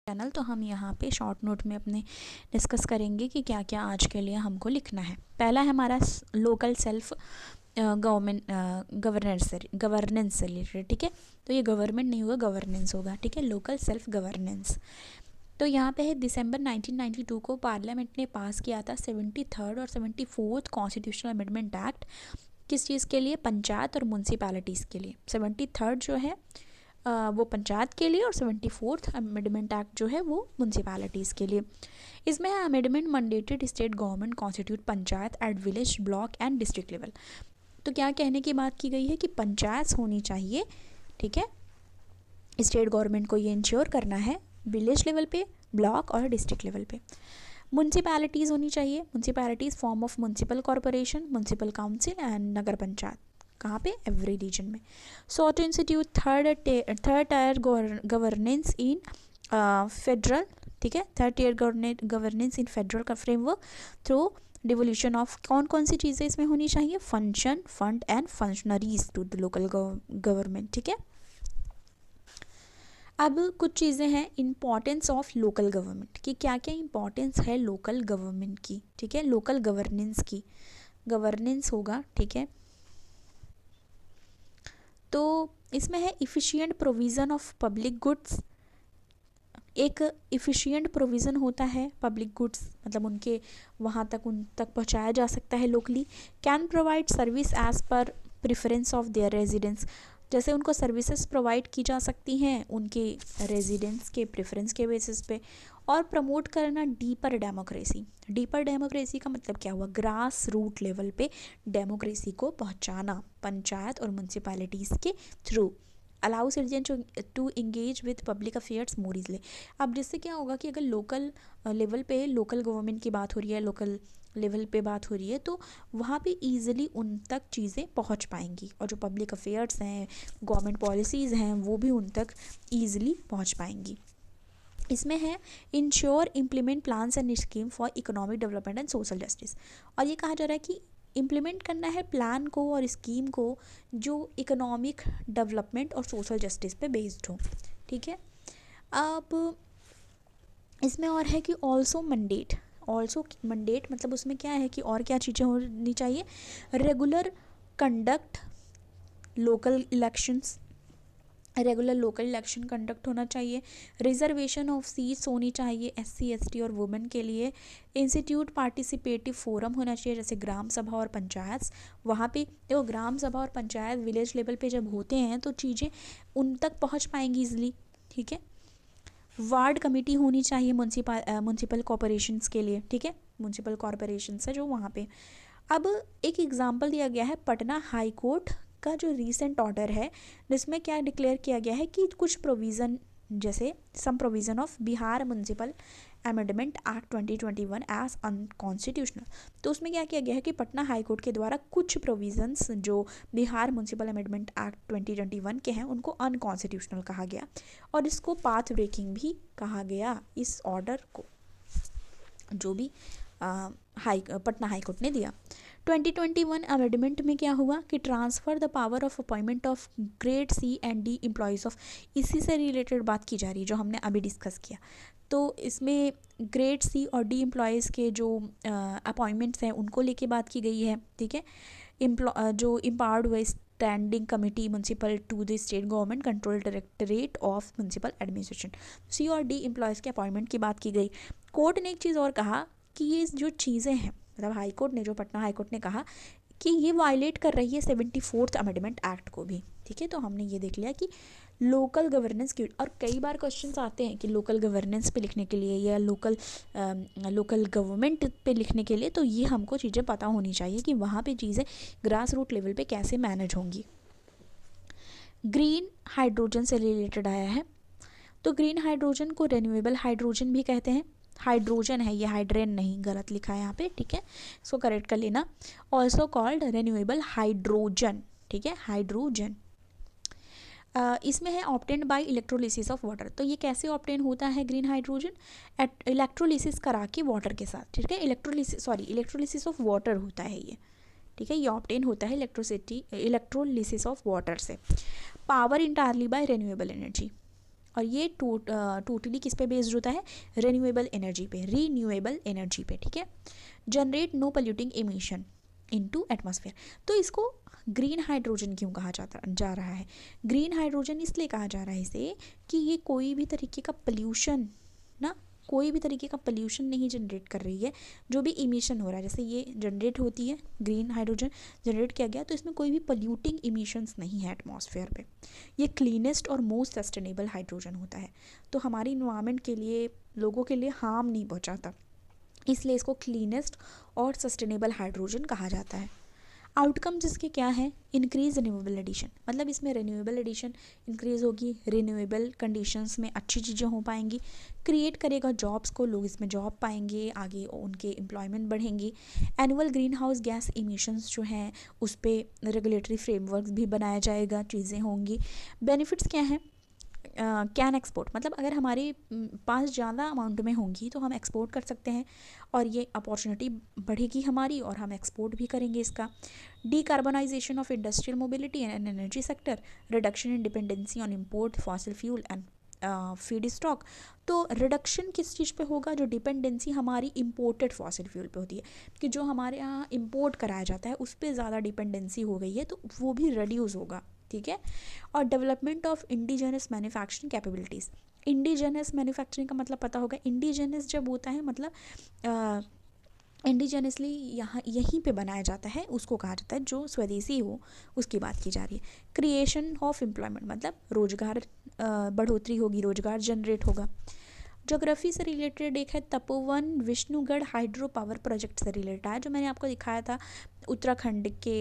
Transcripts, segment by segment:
Channel. तो हम यहाँ पे शॉर्ट नोट में अपने डिस्कस करेंगे कि क्या क्या आज के लिए हमको लिखना है। पहला है हमारा लोकल सेल्फ गवर्नेंस से रिलेटेड, ठीक है। तो ये गवर्नमेंट नहीं होगा, गवर्नेंस होगा, ठीक है, लोकल सेल्फ गवर्नेंस। तो यहाँ पे है दिसंबर 1992 को पार्लियामेंट ने पास किया था 73rd और 74th कॉन्स्टिट्यूशनल अमेंडमेंट एक्ट। किस चीज़ के लिए? पंचायत और म्यूनसिपैलिटीज़ के लिए। 73rd जो है वो पंचायत के लिए और 74th अमेंडमेंट एक्ट जो है वो म्यूनसिपैलिटीज़ के लिए। इसमें है amendment mandated state government constitute panchayat at village, block and district level. तो क्या कहने की बात की गई है कि पंचायत होनी चाहिए, ठीक है। स्टेट गवर्नमेंट को ये इंश्योर करना है विलेज लेवल पे, ब्लॉक और डिस्ट्रिक्ट लेवल पे। म्यूनसिपैलिटीज़ होनी चाहिए। Municipalities form of municipal corporation, municipal council and Nagar Panchayat. कहाँ पे? एवरी रीजन में। So to institute third tier governance in federal, ठीक है, third tier governance in federal का फ्रेमवर्क थ्रू डिवोल्यूशन ऑफ कौन कौन सी चीज़ें इसमें होनी चाहिए? Function, fund and functionaries to the local government, ठीक है। अब कुछ चीज़ें हैं इम्पॉर्टेंस ऑफ लोकल गवर्नमेंट की, क्या क्या इम्पॉर्टेंस है लोकल गवर्नमेंट की, ठीक है, लोकल गवर्नेंस की। गवर्नेंस होगा, ठीक है। तो इसमें है efficient provision of public goods. एक इफ़िशिएंट प्रोविज़न होता है पब्लिक गुड्स, मतलब उन तक पहुंचाया जा सकता है locally. Can provide service as per preference of their residence, जैसे उनको सर्विसेज प्रोवाइड की जा सकती हैं उनके रेजिडेंस के प्रेफरेंस के बेसिस पे। और प्रमोट करना डीपर डेमोक्रेसी। डीपर डेमोक्रेसी का मतलब क्या हुआ? ग्रास रूट लेवल पे डेमोक्रेसी को पहुंचाना पंचायत और म्यूनसिपैलिटीज़ के through. Allow citizen to engage with public affairs more easily. अब जिससे क्या होगा कि अगर लोकल लेवल पे लोकल गवर्नमेंट की बात हो रही है, लोकल लेवल पे बात हो रही है, तो वहाँ पे ईजिली उन तक चीज़ें पहुँच पाएंगी और जो पब्लिक अफेयर्स हैं, गवर्नमेंट पॉलिसीज़ हैं, वो भी उन तक ईजिली पहुँच पाएंगी। इसमें है ensure implement plans and scheme for economic development and social justice. और ये कहा जा रहा है कि इम्प्लीमेंट करना है प्लान को और स्कीम को जो इकोनॉमिक डेवलपमेंट और सोशल जस्टिस पे बेस्ड हो, ठीक है। अब इसमें और है कि ऑल्सो मंडेट मतलब उसमें क्या है कि और क्या चीज़ें होनी चाहिए? Regular conduct local elections, regular local election conduct होना चाहिए। रिजर्वेशन ऑफ सीट्स होनी चाहिए SC ST और वुमेन के लिए। इंस्टीट्यूट पार्टिसिपेटिव फोरम होना चाहिए, जैसे ग्राम सभा और पंचायत। वहाँ पे देखो ग्राम सभा और पंचायत विलेज लेवल पे जब होते हैं तो चीज़ें उन तक पहुँच पाएंगी ईजिली, ठीक है। वार्ड कमेटी होनी चाहिए म्यूनसिपल कॉरपोरेशंस के लिए, ठीक है, म्यूनसिपल कॉरपोरेशंस है जो वहाँ पे। अब एक एग्जांपल दिया गया है पटना हाई कोर्ट का जो रीसेंट ऑर्डर है, जिसमें क्या डिक्लेयर किया गया है कि कुछ प्रोविज़न, जैसे some provision of Bihar municipal amendment act 2021 as unconstitutional. तो उसमें क्या किया गया है कि पटना हाई कोर्ट के द्वारा कुछ प्रोविज़न्स जो बिहार म्यूनसिपल अमेंडमेंट एक्ट 2021 के हैं उनको अनकॉन्स्टिट्यूशनल कहा गया और इसको पाथ ब्रेकिंग भी कहा गया, इस ऑर्डर को जो भी पटना हाई कोर्ट ने दिया। 2021 अमेंडमेंट में क्या हुआ कि transfer the power of appointment of grade C and D employees of, इसी से रिलेटेड बात की जा रही है जो हमने अभी डिस्कस किया। तो इसमें ग्रेड C और D एम्प्लॉयज़ के जो अपॉइंटमेंट्स हैं उनको लेके बात की गई है, ठीक है। जो एम्पावर्ड हुए standing committee municipal to the state government control directorate of municipal administration, C और D एम्प्लॉयज़ के अपॉइंटमेंट की बात की गई। कोर्ट ने एक चीज़ और कहा कि ये जो चीज़ें हैं, मतलब हाई कोर्ट ने, जो पटना हाई कोर्ट ने कहा कि ये वायलेट कर रही है 74th अमेंडमेंट एक्ट को भी, ठीक है। तो हमने ये देख लिया कि लोकल गवर्नेंस की, और कई बार क्वेश्चंस आते हैं कि लोकल गवर्नेंस पे लिखने के लिए या लोकल गवर्नमेंट पे लिखने के लिए, तो ये हमको चीज़ें पता होनी चाहिए कि वहाँ पे चीज़ें ग्रास रूट लेवल पे कैसे मैनेज होंगी। ग्रीन हाइड्रोजन से रिलेटेड आया है, तो ग्रीन हाइड्रोजन को रिन्यूएबल हाइड्रोजन भी कहते हैं। हाइड्रोजन है ये, हाइड्रेन नहीं, गलत लिखा है यहाँ पे, ठीक है, इसको करेक्ट कर लेना। ऑल्सो कॉल्ड रिन्यूएबल हाइड्रोजन, ठीक है, हाइड्रोजन। इसमें है obtained by electrolysis of water. तो ये कैसे ऑब्टेन होता है ग्रीन हाइड्रोजन? इलेक्ट्रोलिसिस करा के वाटर के साथ, ठीक है, इलेक्ट्रोलिसिस ऑफ वाटर होता है ये, ठीक है, ये ऑब्टेन होता है इलेक्ट्रोलिसिस ऑफ वाटर से। Power entirely by renewable energy, और ये टोटली किस पे बेस्ड होता है, रिन्यूएबल एनर्जी पे, ठीक है। Generate no polluting emission into atmosphere. तो इसको ग्रीन हाइड्रोजन क्यों कहा जा रहा है? ग्रीन हाइड्रोजन इसलिए कहा जा रहा है इसे कि ये कोई भी तरीके का पोल्यूशन नहीं जनरेट कर रही है। जो भी इमिशन हो रहा है, जैसे ये जनरेट होती है, ग्रीन हाइड्रोजन जनरेट किया गया, तो इसमें कोई भी पोल्यूटिंग इमिशंस नहीं है एटमॉस्फेयर पे। ये क्लीनेस्ट और मोस्ट सस्टेनेबल हाइड्रोजन होता है, तो हमारी इन्वायरमेंट के लिए, लोगों के लिए हार्म नहीं पहुंचाता, इसलिए इसको क्लीनेस्ट और सस्टेनेबल हाइड्रोजन कहा जाता है। आउटकम्स इसके क्या है? इंक्रीज रिन्यूएबल एडिशन, मतलब इसमें रिन्यूएबल एडिशन इंक्रीज होगी, रिन्यूएबल कंडीशंस में अच्छी चीज़ें हो पाएंगी, क्रिएट करेगा जॉब्स को, लोग इसमें जॉब पाएंगे, आगे उनके एम्प्लॉयमेंट बढ़ेंगी। Annual green house gas emissions जो हैं उस पर रेगुलेटरी फ्रेमवर्क भी बनाया जाएगा, चीज़ें होंगी। बेनिफिट्स क्या हैं? कैन एक्सपोर्ट, मतलब अगर हमारे पास ज़्यादा अमाउंट में होंगी तो हम एक्सपोर्ट कर सकते हैं और ये अपॉर्चुनिटी बढ़ेगी हमारी और हम एक्सपोर्ट भी करेंगे इसका। Decarbonisation of industrial mobility and energy sector, reduction in dependency on import fossil fuel and feed stock. तो रिडक्शन किस चीज़ पे होगा? जो डिपेंडेंसी हमारी इम्पोर्टेड फॉसिल फ्यूल पे होती है, कि जो हमारे यहाँ इम्पोर्ट कराया जाता है उस पर ज़्यादा डिपेंडेंसी हो गई है, तो वो भी रिड्यूस होगा, ठीक है। और development of indigenous manufacturing capabilities. Indigenous manufacturing का मतलब पता होगा, इंडिजिनस जब होता है मतलब इंडिजिनसली यहाँ यहीं पे बनाया जाता है, उसको कहा जाता है, जो स्वदेशी हो उसकी बात की जा रही है। क्रिएशन ऑफ एम्प्लॉयमेंट, मतलब रोजगार बढ़ोतरी होगी, रोजगार जनरेट होगा। ज्योग्राफी से रिलेटेड एक है Tapovan Vishnugarh hydro power project से रिलेटेड है, जो मैंने आपको दिखाया था उत्तराखंड के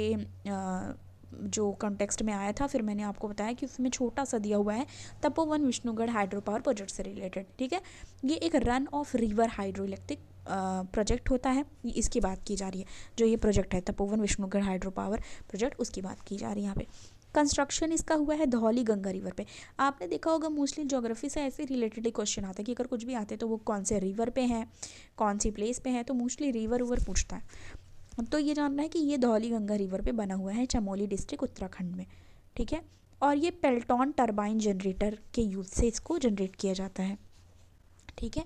जो कॉन्टेक्स्ट में आया था, फिर मैंने आपको बताया कि उसमें छोटा सा दिया हुआ है Tapovan Vishnugarh hydro power project से रिलेटेड, ठीक है। ये एक run of river hydro electric project होता है, इसकी बात की जा रही है। जो ये प्रोजेक्ट है Tapovan Vishnugarh hydro power project, उसकी बात की जा रही है यहाँ पे। कंस्ट्रक्शन इसका हुआ है धौली गंगा रिवर पे। आपने देखा होगा मोस्टली ज्योग्राफी से ऐसे रिलेटेड क्वेश्चन आता है कि अगर कुछ भी आते तो वो कौन से रिवर पे हैं, कौन सी प्लेस पे हैं, तो मोस्टली रिवर पूछता है। तो ये जानना है कि ये धौली गंगा रिवर पे बना हुआ है चमोली डिस्ट्रिक्ट उत्तराखंड में, ठीक है। और ये पेल्टॉन टरबाइन जनरेटर के यूज से इसको जनरेट किया जाता है, ठीक है।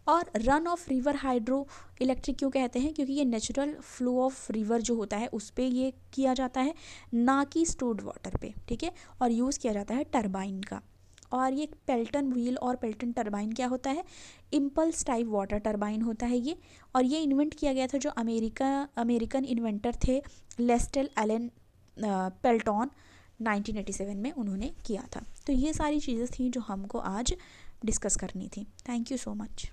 और run of river hydro electric क्यों कहते हैं? क्योंकि ये नेचुरल फ्लो ऑफ रिवर जो होता है उस पर ये किया जाता है, ना कि स्टोर्ड वाटर पे, ठीक है। और यूज़ किया जाता है टरबाइन का। और ये पेल्टन व्हील और पेल्टन टरबाइन क्या होता है? इम्पल्स टाइप वाटर टरबाइन होता है ये। और ये इन्वेंट किया गया था, जो अमेरिकन इन्वेंटर थे लेस्टेल एलन पेल्टॉन, 1987 में उन्होंने किया था। तो ये सारी चीज़ें थी जो हमको आज डिस्कस करनी थी। Thank you so much.